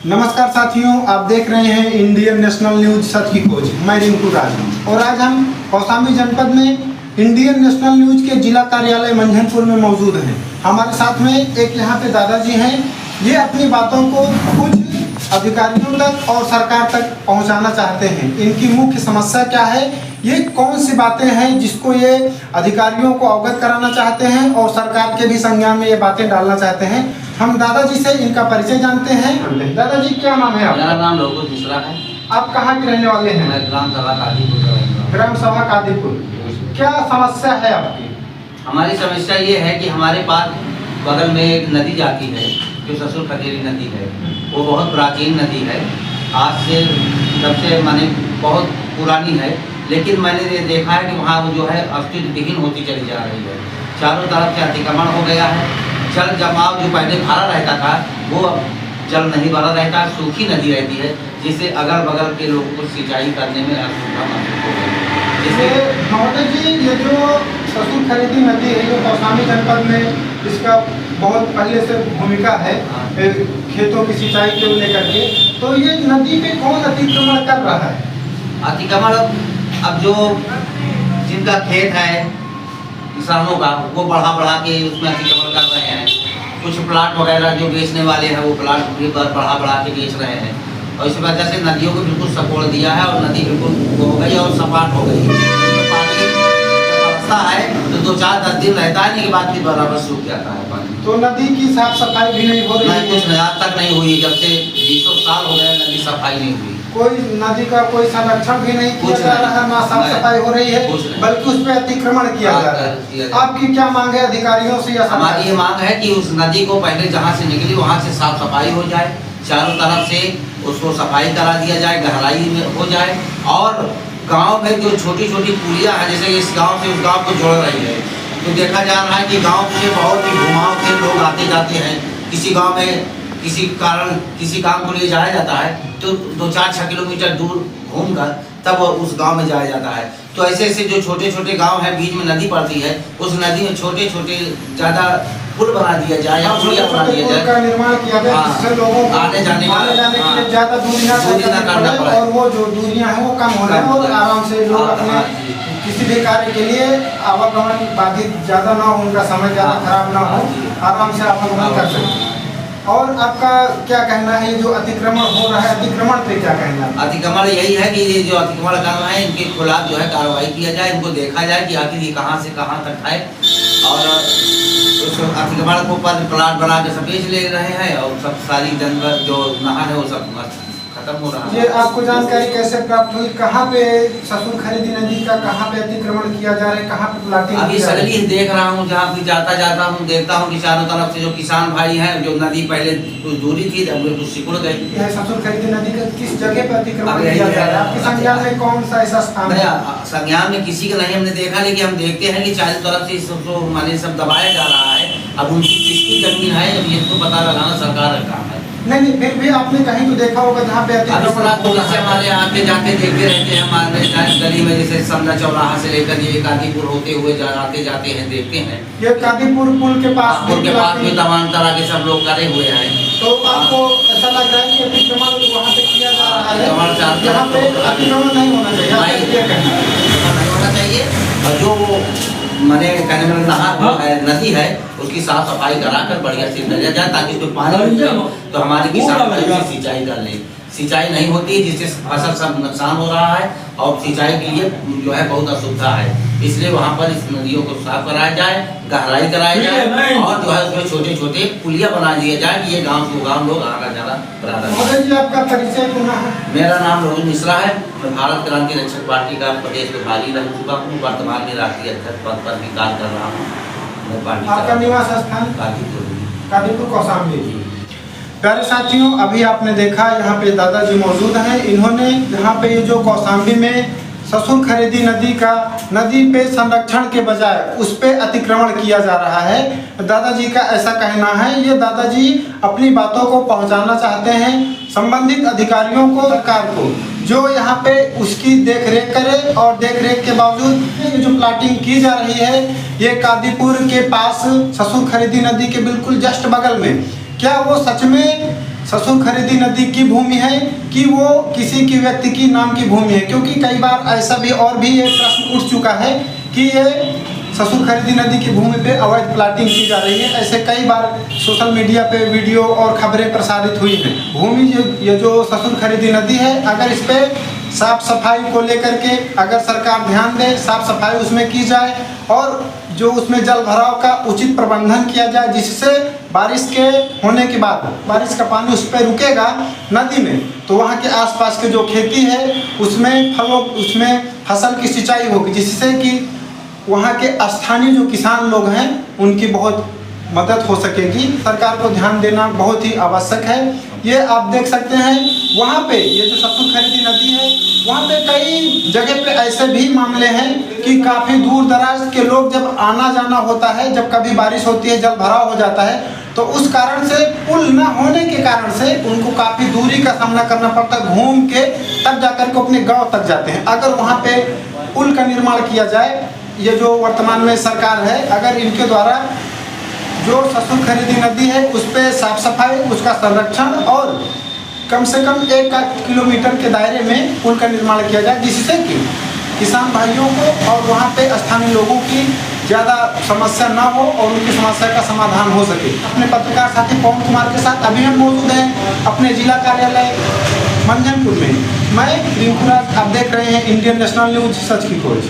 नमस्कार साथियों, आप देख रहे हैं इंडियन नेशनल न्यूज सच की खोज। मैं रिंकू राज और आज हम कौशाम्बी जनपद में इंडियन नेशनल न्यूज के जिला कार्यालय मंझनपुर में मौजूद हैं। हमारे साथ में एक यहाँ पे दादाजी हैं। ये अपनी बातों को कुछ अधिकारियों तक और सरकार तक पहुँचाना चाहते हैं। इनकी मुख्य समस्या क्या है, ये कौन सी बातें हैं जिसको ये अधिकारियों को अवगत कराना चाहते हैं और सरकार के भी संज्ञान में ये बातें डालना चाहते हैं। हम दादाजी से इनका परिचय जानते हैं। दादाजी, क्या नाम है आपका? मेरा नाम लोगो मिश्रा है। आप कहाँ के रहने वाले हैं? मैं ग्राम सभा कादीपुर का रहने वाला हूं। ग्राम सभा कादीपुर। क्या समस्या है आपकी? हमारी समस्या ये है कि हमारे पास बगल में एक नदी जाती है जो ससुर खदेरी नदी है। वो बहुत प्राचीन नदी है, आज से सबसे माने बहुत पुरानी है, लेकिन मैंने ये देखा है कि वहाँ वो जो है अस्तित्व विहीन होती चली जा रही है। चारों तरफ से अतिक्रमण हो गया है। जल जमाव जो पहले भरा रहता था वो अब जल नहीं भरा रहता, सूखी नदी रहती है, जिससे अगल बगल के लोगों को सिंचाई करने में असुविधा महसूस हो रही है। जैसे महोदय जी, ये जो ससुर खरीदी नदी है जो कौशाम्बी जनपद में इसका बहुत पहले से भूमिका है खेतों की सिंचाई को लेकर के, तो ये नदी पे कौन अतिक्रमण कर रहा है? अतिक्रमण अब जो जिनका खेत है किसानों का, वो बढ़ा के उसमें अतिक्रमण कर रहे हैं। कुछ प्लाट वगैरह जो बेचने वाले हैं वो प्लाट भी बढ़ा के बेच रहे हैं, और इस वजह से नदियों को बिल्कुल सपोर्ट दिया है और नदी बिल्कुल हो गई और सपाट हो गई। तो पानी बरसता है तो 2-4-10 दिन रहता है, नहीं के बाद फिर बराबर सूख जाता है पानी। तो नदी की साफ सफाई भी नहीं हो रही है? कुछ आज तक नहीं हुई। जब से 20 साल हो गए नदी सफाई नहीं हुई। कोई नदी का कोई संरक्षण भी नहीं किया जा रहा है, ना साफ सफाई हो रही है, बल्कि उस पर अतिक्रमण किया जा रहा है। आपकी क्या मांग है अधिकारियों से? या हमारी ये मांग है कि उस नदी को पहले जहाँ से निकली वहाँ से साफ सफाई हो जाए, चारों तरफ से उसको सफाई करा दिया जाए, गहराई में हो जाए, और गांव में जो छोटी छोटी पुलियाँ हैं, जैसे इस गांव से उस गांव को जोड़ रही है, तो देखा जा रहा है कि गांव से बहुत ही घुमाव के लोग आते जाते हैं। किसी गांव में किसी कारण किसी काम को लिए जाया जाता है तो 2-4-6 किलोमीटर दूर घूमकर तब उस गांव में जाया जाता है। तो ऐसे ऐसे जो छोटे छोटे गांव हैं, बीच में नदी पड़ती है, उस नदी में छोटे छोटे ज़्यादा पुल बना दिया जाए या पुलिया बना दिया जाए, का निर्माण किया जाए, जिससे लोगों को आने जाने के लिए ज़्यादा दूरी ना करना पड़े और वो जो दूरियां हैं वो कम हो रहे हैं और आराम से लोग अपने किसी भी कार्य के लिए आवागमन बाधित ज़्यादा ना हो, उनका समय ज़्यादा खराब ना हो, आराम से आवागमन कर सकते। और आपका क्या कहना है, ये जो अतिक्रमण हो रहा है, अतिक्रमण पे क्या कहना है? अतिक्रमण यही है कि ये जो अतिक्रमण कर रहे हैं इनके खिलाफ जो है कार्रवाई किया जाए, इनको देखा जाए कि आखिर ये कहाँ से कहाँ तक है, और उस अतिक्रमण को पर प्लाट बना के सब बेच ले रहे हैं और सब सारी जंगल जो नहर है वो सब खत्म हो रहा है। ये आपको जानकारी कैसे प्राप्त हुई? कहाँ पे ससुर खरीदी नदी का कहाँ पे अतिक्रमण किया जा रहा है, कहाँ पे प्लाटिंग? अभी सगली देख रहा हूँ, जहाँ भी जाता हूँ देखता हूँ कि चारों तरफ से जो किसान भाई हैं, जो नदी पहले कुछ दूरी थी जब कुछ सिकुड़ गई। ससुर खरीदी नदी का किस जगह पे अतिक्रमण किया जा रहा है? आपके संज्ञान में कौन सा ऐसा स्थान है? संज्ञान में किसी का नहीं हमने देखा, लेकिन हम देखते हैं कि चारों तरफ से सबको माने सब दबाया जा रहा है। अब उनकी किसकी जमीन है ये तो पता लगाना सरकार का काम है। नहीं, फिर भी आपने कहीं तो देखा होगा जहाँ पे हमारे आते जाते देखते रहते हैं, हमारे गली में जैसे समझा चौराहा से लेकर ये कादीपुर होते हुए आते जाते हैं, देखते हैं। ये कादीपुर पुल के पास भी तमाम तरह के सब लोग करे हुए हैं। तो आपको ऐसा लग रहा है कि अतिक्रमण वहाँ पे किया जा रहा है? यहाँ पे अतिक्रमण नहीं होना चाहिए, और जो मैंने कहने में नहर नदी है उसकी साफ सफाई कराकर बढ़िया से नजर जाए, ताकि उसमें पानी तो हमारे किसान भाई सिंचाई कर ले। सिंचाई नहीं होती, जिससे फसल सब नुकसान हो रहा है और सिंचाई के लिए जो है बहुत असुविधा है। इसलिए वहाँ पर इस नदियों को साफ कराया जाए, गहराई कराया जाए, और जो है उसमें छोटे छोटे पुलिया बना दिए जाए कि ये गाँव को गाँव लोग आना जाना बराबर। आपका परिचय पुनः? मेरा नाम रोहित मिश्रा है। मैं भारत क्रांति रक्षक पार्टी का प्रदेश प्रभारी रह चुका हूँ। वर्तमान में राष्ट्रीय अध्यक्ष पद पर भी कार्य कर रहा हूँ। आपका निवास स्थान? कादीपुर कौशाम्बी। प्यारे साथियों, अभी आपने देखा यहाँ पे दादाजी मौजूद हैं। इन्होंने यहाँ पे ये जो कौशाम्बी में ससुर खरीदी नदी पे संरक्षण के बजाय उस पे अतिक्रमण किया जा रहा है। दादाजी का ऐसा कहना है, ये दादाजी अपनी बातों को पहुँचाना चाहते हैं संबंधित अधिकारियों को, सरकार को, जो यहाँ पे उसकी देख रेख करे। और देख रेख के बावजूद ये जो प्लाटिंग की जा रही है ये कादीपुर के पास ससुर खरीदी नदी के बिल्कुल जस्ट बगल में, क्या वो सच में ससुर खरीदी नदी की भूमि है कि वो किसी की व्यक्ति की नाम की भूमि है, क्योंकि कई बार ऐसा भी और भी ये प्रश्न उठ चुका है कि ये ससुर खरीदी नदी की भूमि पे अवैध प्लाटिंग की जा रही है। ऐसे कई बार सोशल मीडिया पे वीडियो और खबरें प्रसारित हुई हैं। भूमि ये जो ससुर खरीदी नदी है, अगर इस पे साफ सफाई को लेकर के अगर सरकार ध्यान दे, साफ सफाई उसमें की जाए और जो उसमें जल भराव का उचित प्रबंधन किया जाए, जिससे बारिश के होने के बाद बारिश का पानी उस पर रुकेगा नदी में, तो वहाँ के आसपास के जो खेती है उसमें फसल की सिंचाई होगी, जिससे कि वहाँ के स्थानीय जो किसान लोग हैं उनकी बहुत मदद हो सकेगी। सरकार को ध्यान देना बहुत ही आवश्यक है। ये आप देख सकते हैं वहाँ पे ये जो ससुर खरीदी नदी है, वहाँ पे कई जगह पे ऐसे भी मामले हैं कि काफ़ी दूर दराज के लोग जब आना जाना होता है, जब कभी बारिश होती है, जल भराव हो जाता है, तो उस कारण से पुल न होने के कारण से उनको काफ़ी दूरी का सामना करना पड़ता है, घूम के तब जाकर के अपने गाँव तक जाते हैं। अगर वहाँ पे पुल का निर्माण किया जाए, ये जो वर्तमान में सरकार है, अगर इनके द्वारा जो ससुर खरीदी नदी है उस पर साफ सफाई, उसका संरक्षण और कम से कम 1 किलोमीटर के दायरे में पुल का निर्माण किया जाए, जिससे कि किसान भाइयों को और वहाँ पे स्थानीय लोगों की ज़्यादा समस्या ना हो और उनकी समस्या का समाधान हो सके। अपने पत्रकार साथी पवन कुमार के साथ अभी हम मौजूद हैं अपने जिला कार्यालय मंझनपुर में। मैं रिंकू राज, आप देख रहे हैं इंडियन नेशनल न्यूज, सच की खोज।